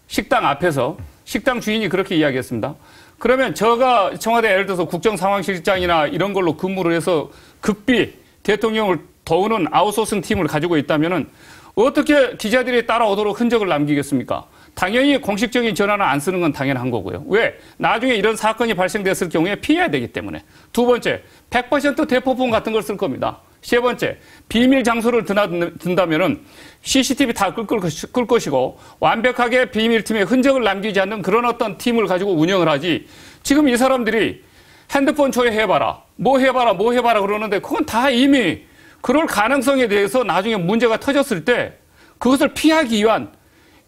식당 앞에서 식당 주인이 그렇게 이야기했습니다. 그러면 제가 청와대 예를 들어서 국정상황실장이나 이런 걸로 근무를 해서 극비 대통령을 도우는 아웃소싱 팀을 가지고 있다면은 어떻게 기자들이 따라오도록 흔적을 남기겠습니까? 당연히 공식적인 전화는 안 쓰는 건 당연한 거고요. 왜? 나중에 이런 사건이 발생됐을 경우에 피해야 되기 때문에. 두 번째, 100% 대포폰 같은 걸 쓸 겁니다. 세 번째, 비밀 장소를 든다면은 CCTV 다 끌 것이고 완벽하게 비밀팀에 흔적을 남기지 않는 그런 어떤 팀을 가지고 운영을 하지. 지금 이 사람들이 핸드폰 조회해봐라, 뭐 해봐라 그러는데 그건 다 이미 그럴 가능성에 대해서 나중에 문제가 터졌을 때 그것을 피하기 위한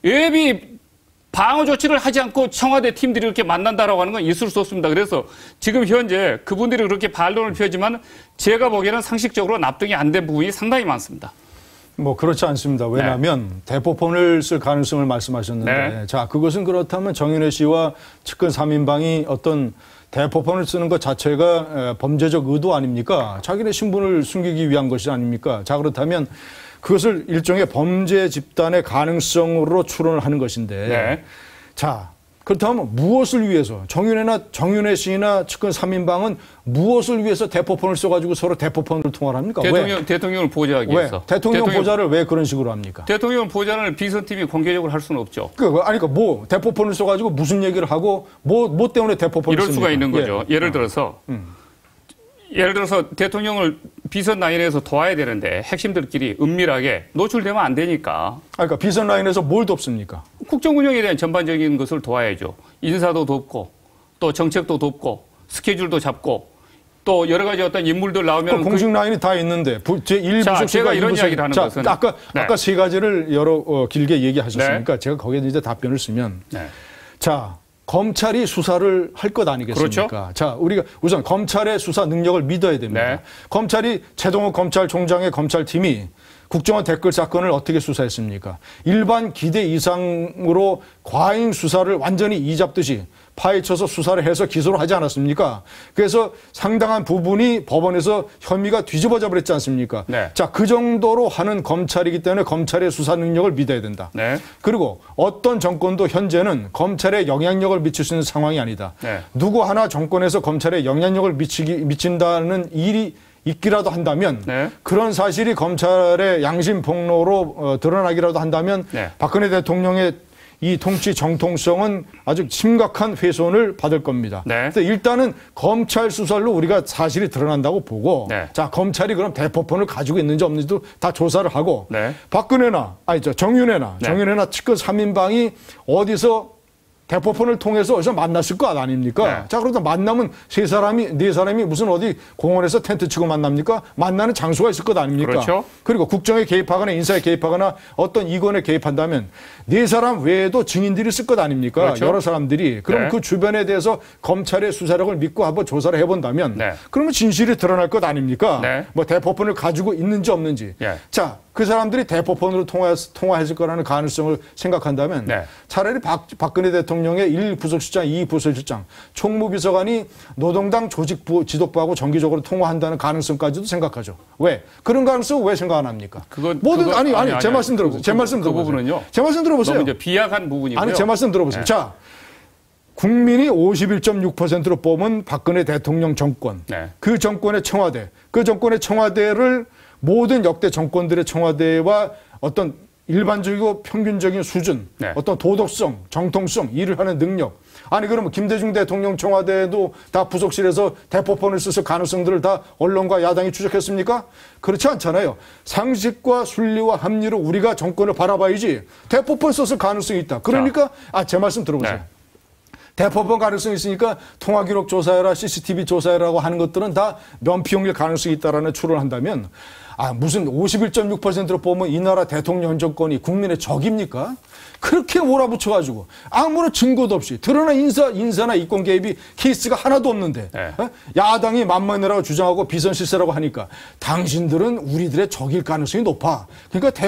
예비 방어 조치를 하지 않고 청와대 팀들이 이렇게 만난다라고 하는 건 있을 수 없습니다. 그래서 지금 현재 그분들이 그렇게 반론을 펴지만 제가 보기에는 상식적으로 납득이 안 된 부분이 상당히 많습니다. 뭐 그렇지 않습니다. 왜냐하면 대포폰을 쓸 가능성을 말씀하셨는데 자, 그것은 그렇다면 정윤회 씨와 측근 3인방이 어떤 대포폰을 쓰는 것 자체가 범죄적 의도 아닙니까? 자기네 신분을 숨기기 위한 것이 아닙니까? 자, 그렇다면 그것을 일종의 범죄 집단의 가능성으로 추론을 하는 것인데 자, 그렇다면 무엇을 위해서 정윤회 씨나 측근 3인방은 무엇을 위해서 대포폰을 써가지고 서로 대포폰을 통화를 합니까? 대통령을 보좌하기 위해서. 대통령 보좌를 왜 그런 식으로 합니까? 대통령 보좌를 비선팀이 공개적으로 할 수는 없죠. 그러니까 뭐 대포폰을 써가지고 무슨 얘기를 하고 뭐 때문에 대포폰을 이럴 씁니까? 수가 있는 거죠. 예를 들어서 대통령을 비선 라인에서 도와야 되는데 핵심들끼리 은밀하게 노출되면 안 되니까. 그러니까 비선 라인에서 뭘 돕습니까? 국정 운영에 대한 전반적인 것을 도와야죠. 인사도 돕고 또 정책도 돕고 스케줄도 잡고 또 여러 가지 어떤 인물들 나오면 공식 라인이 다 있는데 제1부속 제가 이런 이야기를 하는 것은 아까 세 가지를 길게 얘기하셨으니까 제가 거기에 이제 답변을 쓰면 자, 검찰이 수사를 할 것 아니겠습니까? 그렇죠? 자, 우리가 우선 검찰의 수사 능력을 믿어야 됩니다. 검찰이 최동욱 검찰총장의 검찰팀이 국정원 댓글 사건을 어떻게 수사했습니까? 일반 기대 이상으로 과잉 수사를 완전히 이잡듯이 파헤쳐서 수사를 해서 기소를 하지 않았습니까? 그래서 상당한 부분이 법원에서 혐의가 뒤집어져 버렸지 않습니까? 자, 그 정도로 하는 검찰이기 때문에 검찰의 수사 능력을 믿어야 된다. 그리고 어떤 정권도 현재는 검찰에 영향력을 미칠 수 있는 상황이 아니다. 누구 하나 정권에서 검찰에 영향력을 미친다는 일이 있기라도 한다면 그런 사실이 검찰의 양심 폭로로 드러나기라도 한다면 박근혜 대통령의 이 통치 정통성은 아주 심각한 훼손을 받을 겁니다. 그래서 일단은 검찰 수사로 우리가 사실이 드러난다고 보고 자, 검찰이 그럼 대포폰을 가지고 있는지 없는지도 다 조사를 하고 정윤회나 측근 3인방이 어디서 대포폰을 통해서 어디서 만났을 것 아닙니까? 자, 그러다 만나면 네 사람이 무슨 어디 공원에서 텐트 치고 만납니까? 만나는 장소가 있을 것 아닙니까? 그리고 국정에 개입하거나 인사에 개입하거나 어떤 이권에 개입한다면 네 사람 외에도 증인들이 있을 것 아닙니까? 여러 사람들이. 그럼 그 주변에 대해서 검찰의 수사력을 믿고 한번 조사를 해본다면 그러면 진실이 드러날 것 아닙니까? 뭐 대포폰을 가지고 있는지 없는지. 자, 그 사람들이 대포폰으로 통화했을 거라는 가능성을 생각한다면 차라리 박근혜 대통령의 1부속실장, 2부속실장, 총무비서관이 노동당 조직부 지도부하고 정기적으로 통화한다는 가능성까지도 생각하죠. 왜? 그런 가능성은 왜 생각 안 합니까? 제 말씀 들어보세요. 제 말씀 들어보세요. 제 말씀 들어보세요. 너무 이제 비약한 부분이고요. 제 말씀 들어보세요. 자, 국민이 51.6%로 뽑은 박근혜 대통령 정권, 그 정권의 청와대, 그 정권의 청와대를 모든 역대 정권들의 청와대와 어떤 일반적이고 평균적인 수준, 어떤 도덕성, 정통성, 일을 하는 능력. 아니, 그러면 김대중 대통령 청와대도 다 부속실에서 대포폰을 쓸 가능성들을 다 언론과 야당이 추적했습니까? 그렇지 않잖아요. 상식과 순리와 합리로 우리가 정권을 바라봐야지 대포폰 썼을 가능성이 있다. 그러니까, 제 말씀 들어보세요. 대포폰 가능성이 있으니까 통화기록 조사해라, CCTV 조사해라고 하는 것들은 다 면피용일 가능성이 있다라는 추론을 한다면 무슨 51.6%로 보면 이 나라 대통령 정권이 국민의 적입니까? 그렇게 몰아붙여가지고 아무런 증거도 없이 드러난 인사나 이권 개입이 케이스가 하나도 없는데 야당이 만만이라고 주장하고 비선실세라고 하니까 당신들은 우리들의 적일 가능성이 높아. 그러니까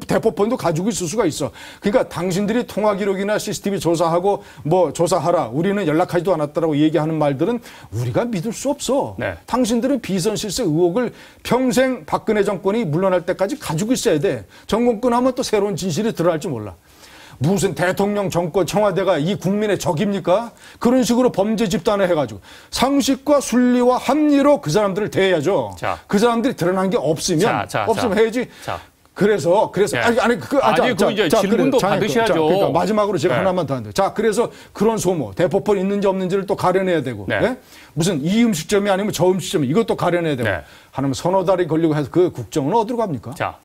대포폰도 가지고 있을 수가 있어. 그러니까 당신들이 통화기록이나 CCTV 조사하고 뭐 조사하라. 우리는 연락하지도 않았다라고 얘기하는 말들은 우리가 믿을 수 없어. 당신들은 비선실세 의혹을 평생 박근혜 정권이 물러날 때까지 가지고 있어야 돼. 정권 끊하면 또 새로운 진실이 드러날지 몰라. 무슨 대통령 정권 청와대가 이 국민의 적입니까? 그런 식으로 범죄 집단을 해가지고 상식과 순리와 합리로 그 사람들을 대해야죠. 자. 그 사람들이 드러난 게 없으면 없으면 해야지. 자. 그래서 네. 그 이제 질문도 받으셔야죠. 그러니까 마지막으로 제가 네. 하나만 더 하는데, 자, 그래서 그런 소모, 대포폰 있는지 없는지를 또 가려내야 되고, 네. 예? 무슨 이 음식점이 아니면 저 음식점 이것도 가려내야 되고, 네. 하나면 서너 달이 걸리고 해서 그 국정은 어디로 갑니까? 자,